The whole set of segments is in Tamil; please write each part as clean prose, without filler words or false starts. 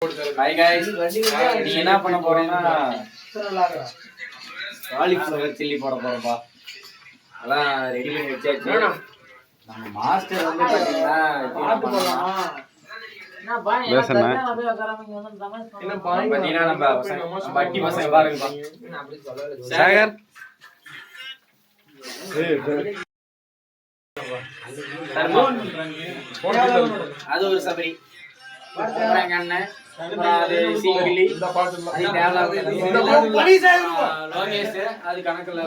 ஹாய் गाइस, நீ என்ன பண்ண போறேன்னா காலிஃப்ளவர் சில்லி போட போறோம்பா. அதான் ரெடி பண்ணி வச்சாச்சு. நம்ம மாஸ்டர் வந்து பாத்தீங்கன்னா பாட்டு போடலாம். நான் பாய் என்ன அப்படியே கராமங்க வந்து என்ன பாய் பாத்தீங்கன்னா நம்ம பட்டி பசங்க பாருங்க. நான் அப்படி சொல்லல. சாகர் அது ஒரு சபரி போறாங்க அண்ணன். அது சிங்கிலி இந்த பாட்டு அது டேவலப் இந்த பாட்டு படி சார் லோகேஷ் அது கணக்குல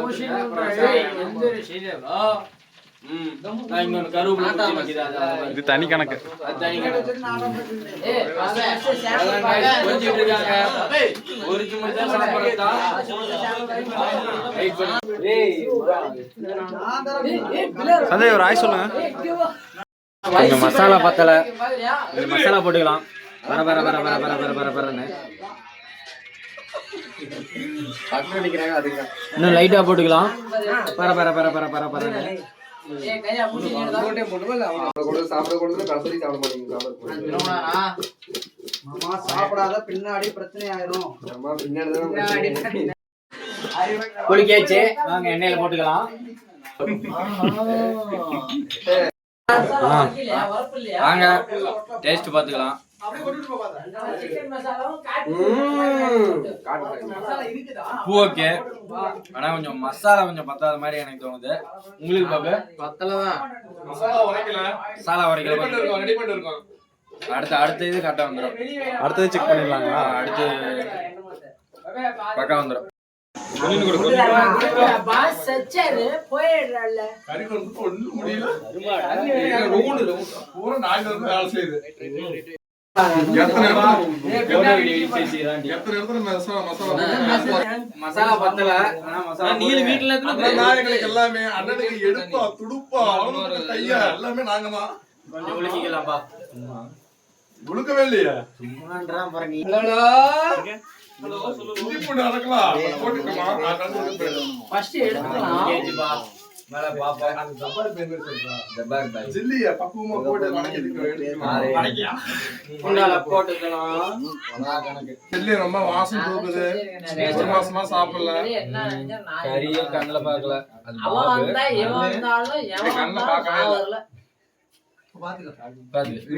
எந்த ஷேஜா நான் இன்னொரு கருப்பு இது தனி கணக்கு அது தனி கணக்கு. ஏய் கொஞ்சம் இருக்காங்க ஒரு சும்மா தான் சாப்பிடுறதா. ஏய் சந்தே ஒரு ஆய் சொல்லுங்க. இந்த மசாலா பத்தல, இந்த மசாலா போட்டுக்கலாம். வர வர வர வர வர வர வர வரன்னு பட்டு அடிக்கிறாங்க. அதுக்கு இன்னும் லைட்டா போட்டுக்கலாம். பர பர பர பர பர பரன்னு சாப்பிடாத பின்னாடி பிரச்சனை ஆயிரும். குளிக்காச்சு, வாங்க எண்ணெயில போட்டுக்கலாம். வாங்க டேஸ்ட் பாத்துக்கலாம். ஓகே, ஆனா கொஞ்சம் மசாலா கொஞ்சம் பத்தாத மாதிரி எனக்கு தோணுது. உங்களுக்கு பாப்பா பத்தலதான் மசாலா உரைக்கல. அடுத்த இது கரெக்டா வந்துடும். அடுத்தது செக் பண்ணிடலாங்களா? அடுத்து பக்கம் வந்துடும். மசாலா பத்தல, நீல வீட்டுல எல்லாமே அண்ணனுக்கு எடுப்பா துடுப்பா கையா எல்லாமே நாங்கதான். கொஞ்சம் உழுக்கிக்கலாம்பா. உழுக்கவே இல்லையா? ரொம்ப வாசம் தூக்குது. மாசமா சாப்பிடல கறியே கண்ணுல பாக்கல.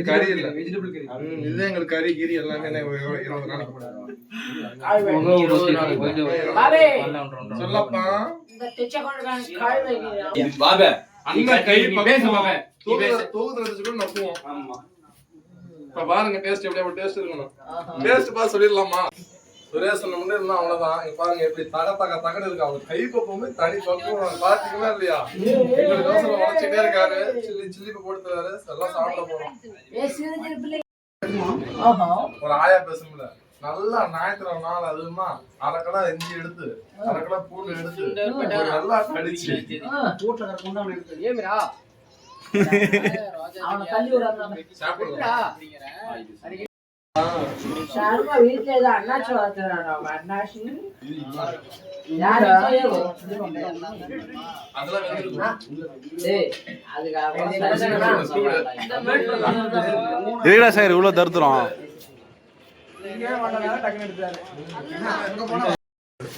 கறி இல்ல, வெஜிடபிள் கறி. இது எங்களுக்கு கறி கீரி எல்லாமே 20 நாளைக்கு சொல்லப்பா. பாருங்க டேஸ்ட் எப்படி டேஸ்ட் இருக்கணும். டேஸ்ட் பார்த்து சொல்லிடலாமா? சுரேஷ் சொன்ன முன்னே இருந்தா அவ்வளவுதான். பாருங்க எப்படி தகடு இருக்கு. அவங்க கை பக்கமே தனி பக்கம் பாத்தீங்களா இல்லையா? எங்களுக்கு தோசை உடச்சிட்டே இருக்காரு. சில்லி போட்டு தராரு. எல்லாம் சாப்பிட போறோம். ஒரு ஆயா பேசும்ல, நல்லா ஞாயிற்றுக்கிழமை நாள் அதுமா அரைக்கடா இஞ்சி எடுத்து அரைக்கடா பூண்டு எடுத்து நல்லா கடிச்சு எதுடா சார் இவ்வளவு தருத்துறோம்?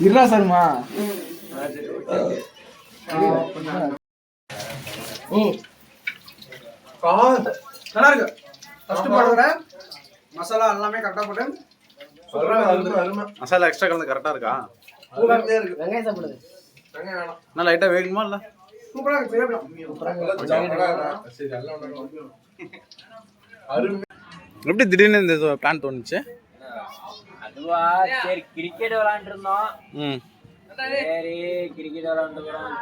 இருடா சார்மா. நல்லா இருக்கு. ஃபர்ஸ்ட் போடுற மசாலா எல்லாமே கரெக்டா போட்டு மசாலா எக்ஸ்ட்ரா கலந்து கரெக்டா இருக்கா? சூப்பரா இருக்கு. வெங்காயம் சாப்பிடுது. வெங்காயம் வேணாம். நான் லைட்டா வேகணுமா இல்ல? சூப்பரா இருக்கு. சரி எப்படி திடீர்னு இந்த பிளான் தோணுச்சு? அதுவா சரி கிரிக்கெட் விளையாண்டு இருந்தோம். சரி கிரிக்கெட் விளையாண்டுக்கிறோம்.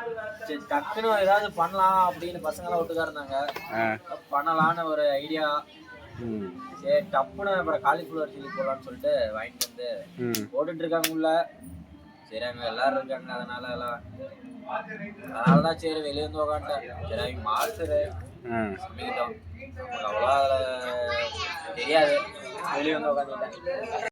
சரி டக்குன்னு ஏதாவது பண்ணலாம் அப்படின்னு பசங்களாம் ஒட்டுக்கா இருந்தாங்க. பண்ணலான்னு ஒரு ஐடியா. சரி டப்புன்னு அப்புறம் காலிஃப்ளவர் சில்லி போடலான்னு சொல்லிட்டு வாங்கிட்டு வந்து போட்டுட்டு இருக்காங்க உள்ள. சரி அங்க எல்லாரும் இருக்காங்க, அதனாலதான் சரி வெளியே வந்து உக்காண்டேன். சரி அவங்க மாஸ்டரு சமைக்கிட்டோம், நமக்கு அவ்வளோ அதில் தெரியாது. வெளியே வந்து உக்காந்துட்டேன்.